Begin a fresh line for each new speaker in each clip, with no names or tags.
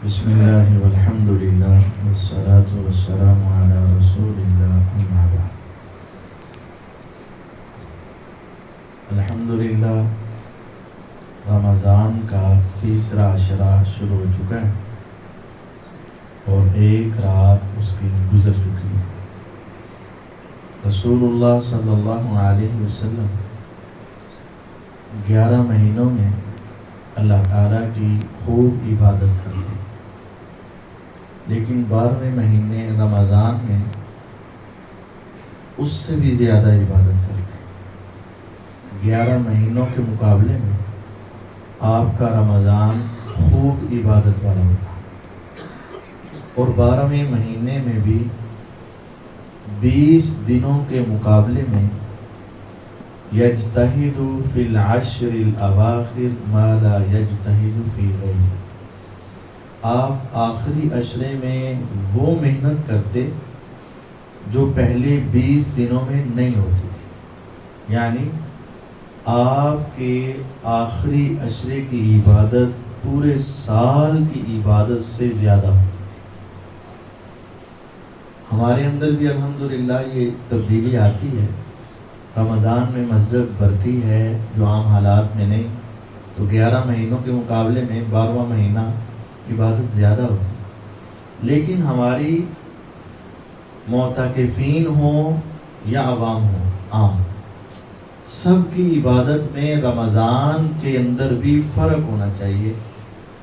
بسم اللہ والحمد للہ والصلاة والسلام علی رسول اللہ اما بعد۔ الحمدللہ رمضان کا تیسرا عشرہ شروع ہو چکا ہے اور ایک رات اس کی گزر چکی ہے۔ رسول اللہ صلی اللہ علیہ وسلم 11 مہینوں میں اللہ تعالیٰ کی خوب عبادت کرتے ہیں، لیکن 12ویں مہینے رمضان میں اس سے بھی زیادہ عبادت کرتے ہیں۔ 11 مہینوں کے مقابلے میں آپ کا رمضان خوب عبادت والا ہوتا ہے، اور 12ویں مہینے میں بھی 20 دنوں کے مقابلے میں یجتہد فی العشر الاواخر ما لا یجتہد فی غیرہ، آپ آخری عشرے میں وہ محنت کرتے جو پہلے 20 دنوں میں نہیں ہوتی تھی، یعنی آپ کے آخری عشرے کی عبادت پورے سال کی عبادت سے زیادہ ہوتی تھی۔ ہمارے اندر بھی الحمدللہ یہ تبدیلی آتی ہے، رمضان میں مسجد بڑھتی ہے جو عام حالات میں نہیں، تو 11 مہینوں کے مقابلے میں 12واں مہینہ عبادت زیادہ ہوتی، لیکن ہماری معتکفین ہوں یا عوام ہوں، عام سب کی عبادت میں رمضان کے اندر بھی فرق ہونا چاہیے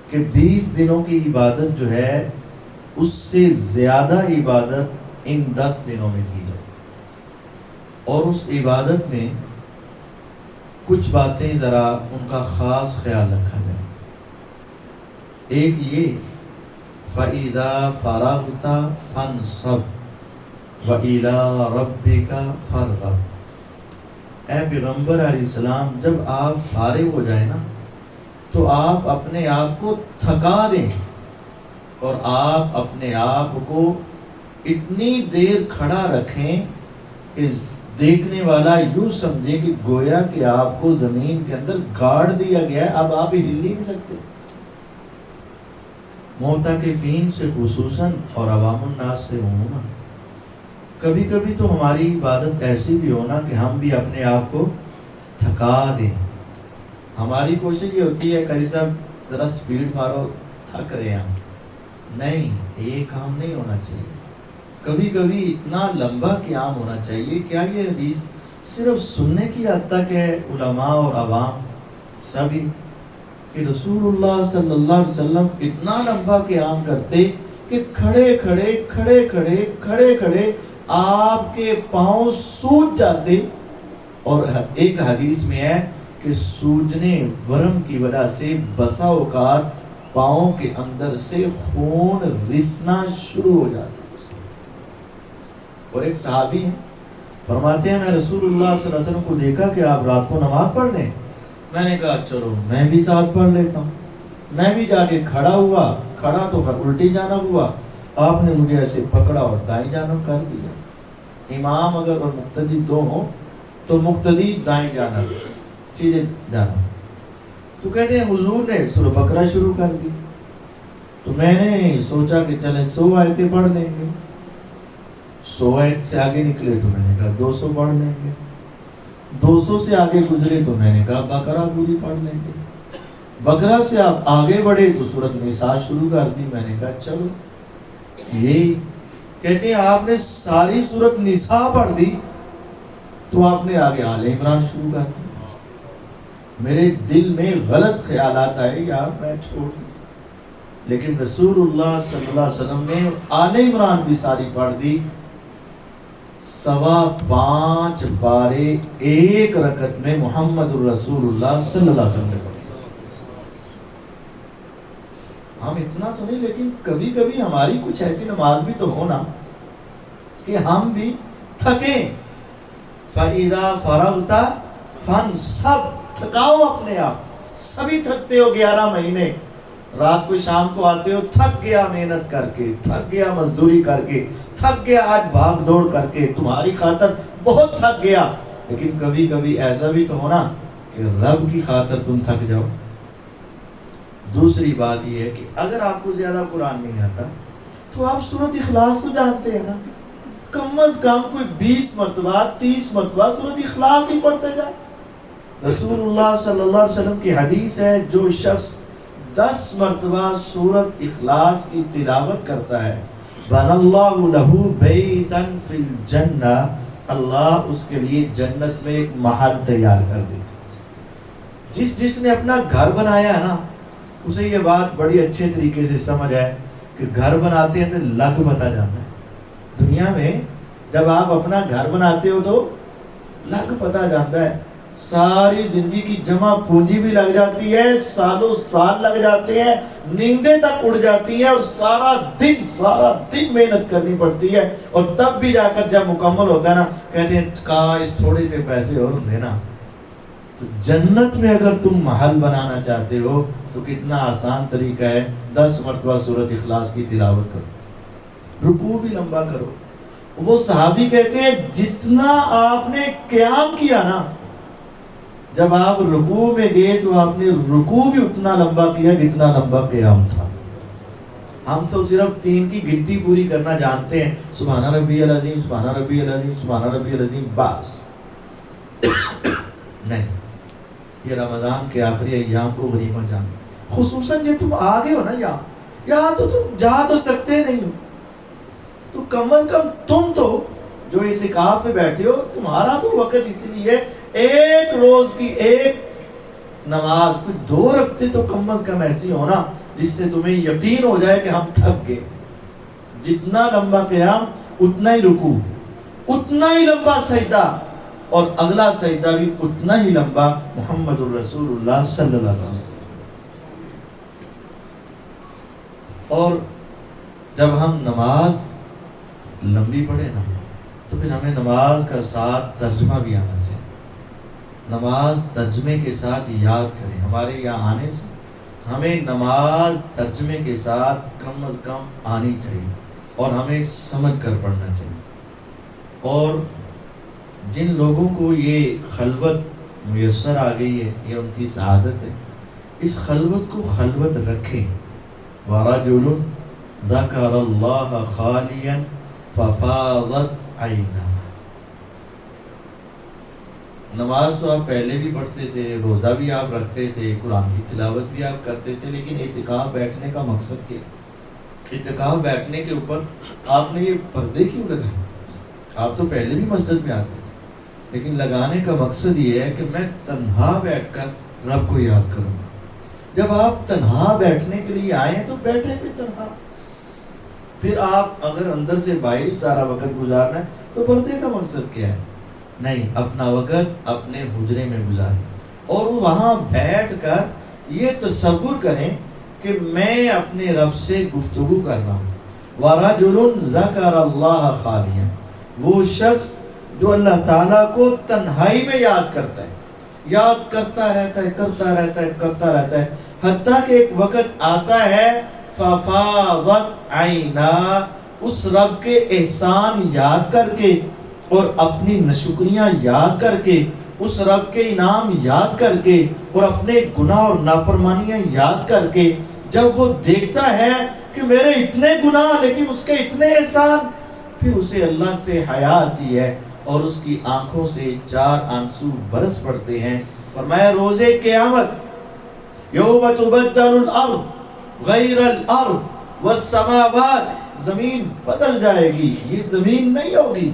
کہ 20 دنوں کی عبادت جو ہے اس سے زیادہ عبادت ان 10 دنوں میں کی جائے، اور اس عبادت میں کچھ باتیں ذرا ان کا خاص خیال رکھا جائے۔ ایک یہ فَإِذَا فَرَغْتَ فَانْصَبْ وَإِلَىٰ رَبِّكَ فَارْغَب، اے پیغمبر علیہ السلام جب آپ فارغ ہو جائیں نا تو آپ اپنے آپ کو تھکا دیں، اور آپ اپنے آپ کو اتنی دیر کھڑا رکھیں کہ دیکھنے والا یوں سمجھے کہ گویا کہ آپ کو زمین کے اندر گاڑ دیا گیا ہے، اب آپ ہی ہل نہیں سکتے۔ معتکفین سے خصوصاً اور عوام الناس سے عموماً کبھی کبھی تو ہماری عبادت ایسی بھی ہونا کہ ہم بھی اپنے آپ کو تھکا دیں۔ ہماری کوشش یہ ہوتی ہے قاری صاحب ذرا سپیڈ مارو، تھک رہے ہیں ہم، نہیں، یہ کام نہیں ہونا چاہیے۔ کبھی کبھی اتنا لمبا قیام ہونا چاہیے۔ کیا یہ حدیث صرف سننے کی حد تک ہے علماء اور عوام سبھی، کہ رسول اللہ صلی اللہ علیہ وسلم اتنا لمبا قیام کرتے کہ کھڑے کھڑے آپ کے پاؤں سوج جاتے، اور ایک حدیث میں ہے کہ سوجنے ورم کی وجہ سے بسا اوقات پاؤں کے اندر سے خون رسنا شروع ہو جاتا۔ اور ایک صحابی ہیں فرماتے ہیں میں رسول اللہ صلی اللہ علیہ وسلم کو دیکھا کہ آپ رات کو نماز پڑھ رہے ہیں، میں نے کہا چلو میں بھی ساتھ پڑھ لیتا ہوں۔ میں بھی جا کے کھڑا ہوا، کھڑا تو میں الٹی جانب ہوا، آپ نے مجھے ایسے پکڑا اور دائیں جانب کر دیا۔ امام اگر اور مقتدی دو ہوں تو مقتدی دائیں جانب سیدھے جانب، تو کہتے ہیں حضور نے سورہ بقرہ شروع کر دی، تو میں نے سوچا کہ چلیں 100 آیتیں پڑھ لیں گے، 100 آیت سے آگے نکلے تو میں نے کہا 200 پڑھ لیں گے، 200 سے آگے گزرے تو میں نے کہا بقرہ پوری پڑھ لیں گے، بقرہ سے آپ آگے بڑھے تو سورۃ نساء شروع کر دی، میں نے کہا چلو یہی۔ کہتے ہیں آپ نے ساری سورۃ نساء پڑھ دی تو آپ نے آگے آل عمران شروع کر دی۔ میرے دل میں غلط خیالات آئے، یار میں چھوڑ دوں، لیکن رسول اللہ صلی اللہ علیہ وسلم نے آل عمران بھی ساری پڑھ دی، 5.25 بارے ایک رکعت میں محمد الرسول اللہ صلی اللہ علیہ وسلم نے پڑھی۔ ہم اتنا تو نہیں، لیکن کبھی کبھی ہماری کچھ ایسی نماز بھی تو ہونا کہ ہم بھی تھکیں۔ فَإِذَا فَرَغْتَ فَانْصَبْ، تھکاؤ اپنے آپ، سبھی تھکتے ہو 11 مہینے، رات کو شام کو آتے ہو تھک گیا محنت کر کے، تھک گیا مزدوری کر کے، تھک گیا آج بھاگ دوڑ کر کے، تمہاری خاطر بہت تھک گیا، لیکن کبھی کبھی ایسا بھی تو ہونا کہ رب کی خاطر تم تھک جاؤ۔ دوسری بات یہ ہے کہ اگر آپ کو زیادہ قرآن نہیں آتا تو آپ سورۃ اخلاص تو جانتے ہیں نا، کم از کم کوئی 20 مرتبہ 30 مرتبہ سورۃ اخلاص ہی پڑھتے جائیں۔ رسول اللہ صلی اللہ علیہ وسلم کی حدیث ہے، جو شخص 10 مرتبہ سورۃ اخلاص کی تلاوت کرتا ہے، بَنَى اللَّهُ لَهُ بَيْتًا فِي الْجَنَّةِ، اللہ اس کے لیے جنت میں ایک محل تیار کر دیتے۔ جس نے اپنا گھر بنایا ہے نا، اسے یہ بات بڑی اچھے طریقے سے سمجھ ہے کہ گھر بناتے ہیں تو لگ پتہ جاتا ہے۔ دنیا میں جب آپ اپنا گھر بناتے ہو تو لگ پتہ جاتا ہے، ساری زندگی کی جمع پونجی بھی لگ جاتی ہے، سالوں سال لگ جاتے ہیں، نیندیں تک اڑ جاتی ہیں، اور سارا دن محنت کرنی پڑتی ہے، اور تب بھی جا کر جب مکمل ہوتا ہے نا، کہتے ہیں کاش تھوڑے سے پیسے اور ہوتے نا۔ تو جنت میں اگر تم محل بنانا چاہتے ہو تو کتنا آسان طریقہ ہے، 10 مرتبہ سورۃ اخلاص کی تلاوت کرو، رکوع بھی لمبا کرو۔ وہ صحابی کہتے ہیں جتنا آپ نے قیام کیا نا، جب آپ رکوع میں گئے تو آپ نے رکوع بھی اتنا لمبا کیا جتنا لمبا قیام تھا۔ ہم تو صرف 3 کی گنتی پوری کرنا جانتے ہیں، سبحان ربی العظیم، سبحان ربی العظیم، سبحان ربی العظیم، بس۔ نہیں، یہ رمضان کے آخری ایام کو غنیمت جان، خصوصاً یہ تم آگے ہو نا، یہاں تو تم جا تو سکتے نہیں ہو، تو کم از کم تم تو جو اعتکاف پہ بیٹھے ہو، تمہارا تو وقت اس لیے ایک روز کی ایک نماز، کوئی 2 رکعتیں تو کم از کم ایسی ہونا جس سے تمہیں یقین ہو جائے کہ ہم تھک گئے۔ جتنا لمبا قیام اتنا ہی رکوع، اتنا ہی لمبا سجدہ، اور اگلا سجدہ بھی اتنا ہی لمبا، محمد الرسول اللہ صلی اللہ علیہ وسلم۔ اور جب ہم نماز لمبی پڑھے نا تو پھر ہمیں نماز کا ساتھ ترجمہ بھی آنا چاہیے، نماز ترجمے کے ساتھ یاد کریں۔ ہمارے یہاں آنے سے ہمیں نماز ترجمے کے ساتھ کم از کم آنی چاہیے، اور ہمیں سمجھ کر پڑھنا چاہیے۔ اور جن لوگوں کو یہ خلوت میسر آ گئی ہے، یہ ان کی سعادت ہے، اس خلوت کو خلوت رکھیں۔ وَرَجُلٌ ذَكَرَ اللَّهَ خَالِيًا فَفَاضَتْ عَيْنَاهُ۔ نماز تو آپ پہلے بھی پڑھتے تھے، روزہ بھی آپ رکھتے تھے، قرآن کی تلاوت بھی آپ کرتے تھے، لیکن اعتکاف بیٹھنے کا مقصد کیا؟ اعتکاف بیٹھنے کے اوپر آپ نے یہ پردے کیوں لگائے؟ آپ تو پہلے بھی مسجد میں آتے تھے، لیکن لگانے کا مقصد یہ ہے کہ میں تنہا بیٹھ کر رب کو یاد کروں گا۔ جب آپ تنہا بیٹھنے کے لیے آئے تو بیٹھے بھی تنہا، پھر آپ اگر اندر سے باہر سارا وقت گزارنا ہے تو پردے کا مقصد کیا ہے؟ نہیں، اپنا وقت اپنے حجرے میں گزاریں، اور وہاں بیٹھ کر یہ تصور کریں کہ میں اپنے رب سے گفتگو کر رہا ہوں۔ وَرَجُلٌ ذَكَرَ اللَّهَ خَالِيًا، وہ شخص جو اللہ تعالیٰ کو تنہائی میں یاد کرتا ہے، یاد کرتا رہتا ہے، حتیٰ کہ ایک وقت آتا ہے فَفَاضَتْ عَيْنَاهُ، اس رب کے احسان یاد کر کے اور اپنی ناشکریاں یاد کر کے، اس رب کے انعام یاد کر کے اور اپنے گناہ اور نافرمانیاں یاد کر کے، جب وہ دیکھتا ہے کہ میرے اتنے گناہ لیکن اس کے اتنے احسان، پھر اسے اللہ سے حیا آتی ہے اور اس کی آنکھوں سے 4 آنسو برس پڑتے ہیں۔ فرمایا روز قیامت یوم تبدل الارض غیر الارض والسماوات، زمین بدل جائے گی، یہ زمین نہیں ہوگی،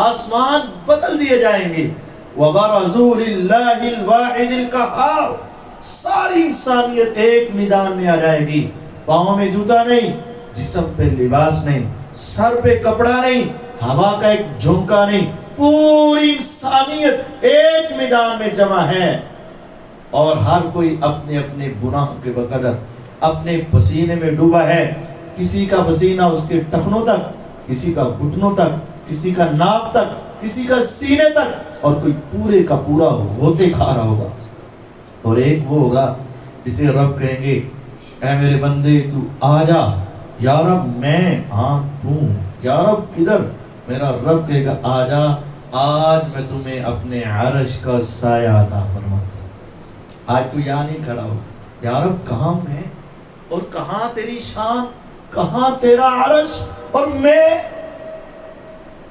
آسمان بدل دیے جائیں گے۔ وَبَرَزُوا لِلَّهِ الْوَاحِدِ الْقَهَّارِ، ساری انسانیت ایک میدان میں آ جائے گی، پاؤں میں جوتا نہیں، جسم پہ لباس نہیں، سر پہ کپڑا نہیں، ہوا کا ایک جھونکا نہیں، پوری انسانیت ایک میدان میں جمع ہے، اور ہر کوئی اپنے اپنے گناہوں کے بقدر اپنے پسینے میں ڈوبا ہے۔ کسی کا پسینہ اس کے ٹخنوں تک، کسی کا گھٹنوں تک، کسی کا ناف تک، کسی کا سینے تک، اور کوئی پورے کا پورا غوطے کھا رہا ہوگا۔ اور ایک وہ ہوگا جسے رب کہیں گے اے میرے بندے تو آ جا، یا رب میں تو، یا رب کدھر؟ میرا رب کہے گا آ جا، آج میں تمہیں اپنے عرش کا سایہ عطا فرماتا ہوں۔ آج تو یہاں نہیں کھڑا ہو، یا رب کہاں میں؟ اور کہاں تیری شان، کہاں تیرا عرش، اور میں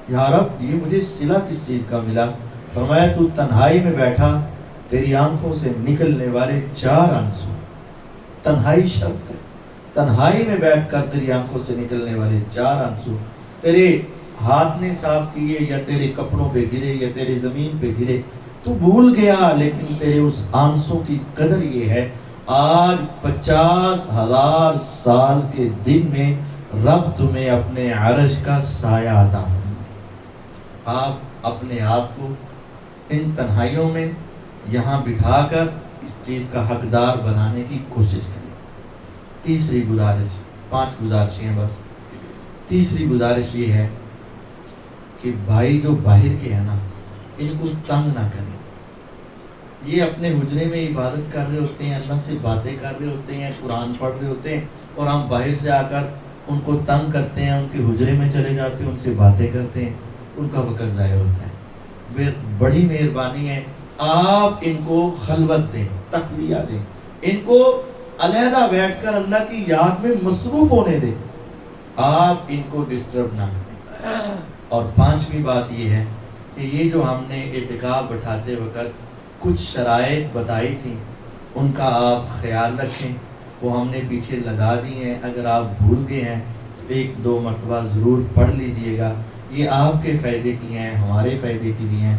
یا رب یہ مجھے صلہ کس چیز کا ملا؟ فرمایا تو تنہائی میں بیٹھا، تیری آنکھوں سے نکلنے والے 4 آنسو، تنہائی شرط ہے، تنہائی میں بیٹھ کر تیری آنکھوں سے نکلنے والے 4 آنسو تیرے ہاتھ نے صاف کیے یا تیرے کپڑوں پہ گرے یا تیرے زمین پہ گرے، تو بھول گیا، لیکن تیرے اس آنسوں کی قدر یہ ہے آج 50,000 سال کے دن میں رب تمہیں اپنے عرش کا سایہ عطا فرمائے۔ آپ اپنے آپ کو ان تنہائیوں میں یہاں بٹھا کر اس چیز کا حقدار بنانے کی کوشش کریں۔ تیسری گزارش، 5 گزارشیں ہیں بس، تیسری گزارش یہ ہے کہ بھائی جو باہر کے ہیں نا، ان کو تنگ نہ کریں۔ یہ اپنے حجرے میں عبادت کر رہے ہوتے ہیں، اللہ سے باتیں کر رہے ہوتے ہیں، قرآن پڑھ رہے ہوتے ہیں، اور ہم باہر سے آ کر ان کو تنگ کرتے ہیں، ان کے حجرے میں چلے جاتے ہیں، ان سے باتیں کرتے ہیں، ان کا وقت ضائع ہوتا ہے۔ بڑی مہربانی ہے آپ ان کو خلوت دیں، تقویہ دیں، ان کو علیحدہ بیٹھ کر اللہ کی یاد میں مصروف ہونے دیں، آپ ان کو ڈسٹرب نہ کریں۔ اور 5ویں بات یہ ہے کہ یہ جو ہم نے اعتکاف بٹھاتے وقت کچھ شرائط بتائی تھی، ان کا آپ خیال رکھیں، وہ ہم نے پیچھے لگا دی ہیں، اگر آپ بھول گئے ہیں تو 1-2 مرتبہ ضرور پڑھ لیجئے گا، یہ آپ کے فائدے کی ہیں، ہمارے فائدے کی بھی ہیں،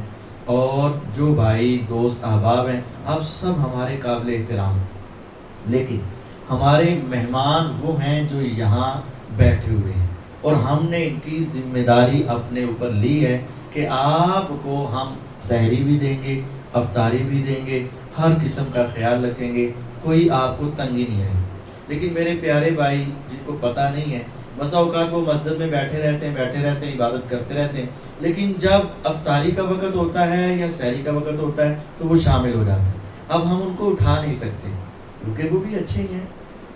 اور جو بھائی دوست احباب ہیں آپ سب ہمارے قابل احترام ہیں، لیکن ہمارے مہمان وہ ہیں جو یہاں بیٹھے ہوئے ہیں، اور ہم نے ان کی ذمہ داری اپنے اوپر لی ہے کہ آپ کو ہم سحری بھی دیں گے، افطاری بھی دیں گے، ہر قسم کا خیال رکھیں گے، کوئی آپ کو تنگی نہیں ہے۔ لیکن میرے پیارے بھائی جن کو پتہ نہیں ہے، بسا اوقات وہ مسجد میں بیٹھے رہتے ہیں، عبادت کرتے رہتے ہیں، لیکن جب افطاری کا وقت ہوتا ہے یا سحری کا وقت ہوتا ہے تو وہ شامل ہو جاتے ہیں۔ اب ہم ان کو اٹھا نہیں سکتے کیونکہ وہ بھی اچھے ہی ہیں،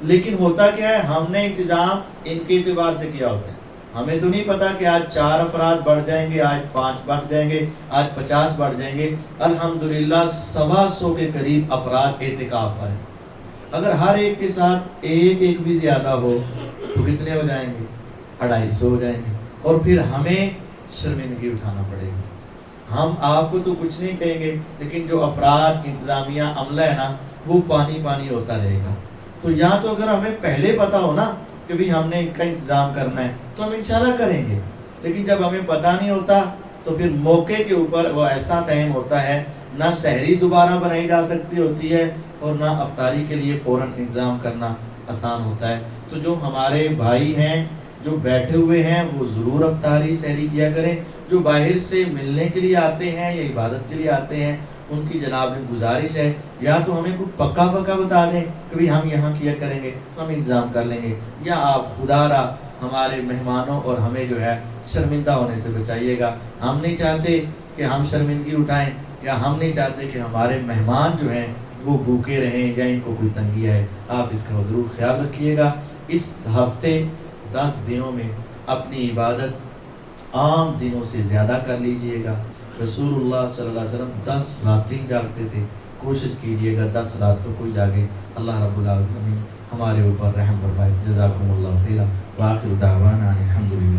لیکن ہوتا کیا ہے، ہم نے انتظام ان کے اعتبار سے کیا ہوتا ہے۔ ہمیں تو نہیں پتا کہ آج 4 افراد بڑھ جائیں گے، آج 5 بڑھ جائیں گے، آج 50 بڑھ جائیں گے۔ الحمدللہ 125 کے قریب افراد اعتکاف پر ہیں۔ اگر ہر ایک کے ساتھ ایک بھی زیادہ ہو تو کتنے ہو جائیں گے؟ 250 ہو جائیں گے، اور پھر ہمیں شرمندگی اٹھانا پڑے گی۔ ہم آپ کو تو کچھ نہیں کہیں گے، لیکن جو افراد انتظامیہ عملہ ہے نا، وہ پانی ہوتا رہے گا۔ تو یہاں تو اگر ہمیں پہلے پتا ہو نا کہ بھی ہم نے ان کا انتظام کرنا ہے تو ہم انشاءاللہ کریں گے، لیکن جب ہمیں پتہ نہیں ہوتا تو پھر موقع کے اوپر وہ ایسا ٹائم ہوتا ہے، نہ سحری دوبارہ بنائی جا سکتی ہوتی ہے اور نہ افطاری کے لیے فوراً انتظام کرنا آسان ہوتا ہے۔ تو جو ہمارے بھائی ہیں جو بیٹھے ہوئے ہیں وہ ضرور افطاری سحری کیا کریں، جو باہر سے ملنے کے لیے آتے ہیں یا عبادت کے لیے آتے ہیں ان کی جناب میں گزارش ہے یا تو ہمیں کچھ پکا بتا دیں کہ بھی ہم یہاں کیا کریں گے تو ہم انتظام کر لیں گے، یا آپ خدا را ہمارے مہمانوں اور ہمیں جو ہے شرمندہ ہونے سے بچائیے گا۔ ہم نہیں چاہتے کہ ہم شرمندگی اٹھائیں، یا ہم نہیں چاہتے کہ ہمارے مہمان جو ہیں وہ بھوکے رہیں یا ان کو کوئی تنگی ہے۔ آپ اس کا ضرور خیال رکھیے گا۔ اس ہفتے 10 دنوں میں اپنی عبادت عام دنوں سے زیادہ کر لیجئے گا۔ رسول اللہ صلی اللہ علیہ وسلم 10 راتیں جاگتے تھے، کوشش کیجئے گا 10 راتوں کو جاگے۔ اللہ رب العالمین ہمارے اوپر رحم فرمائے۔ جزاکم اللہ خیرا، وآخر دعوانا الحمدللہ۔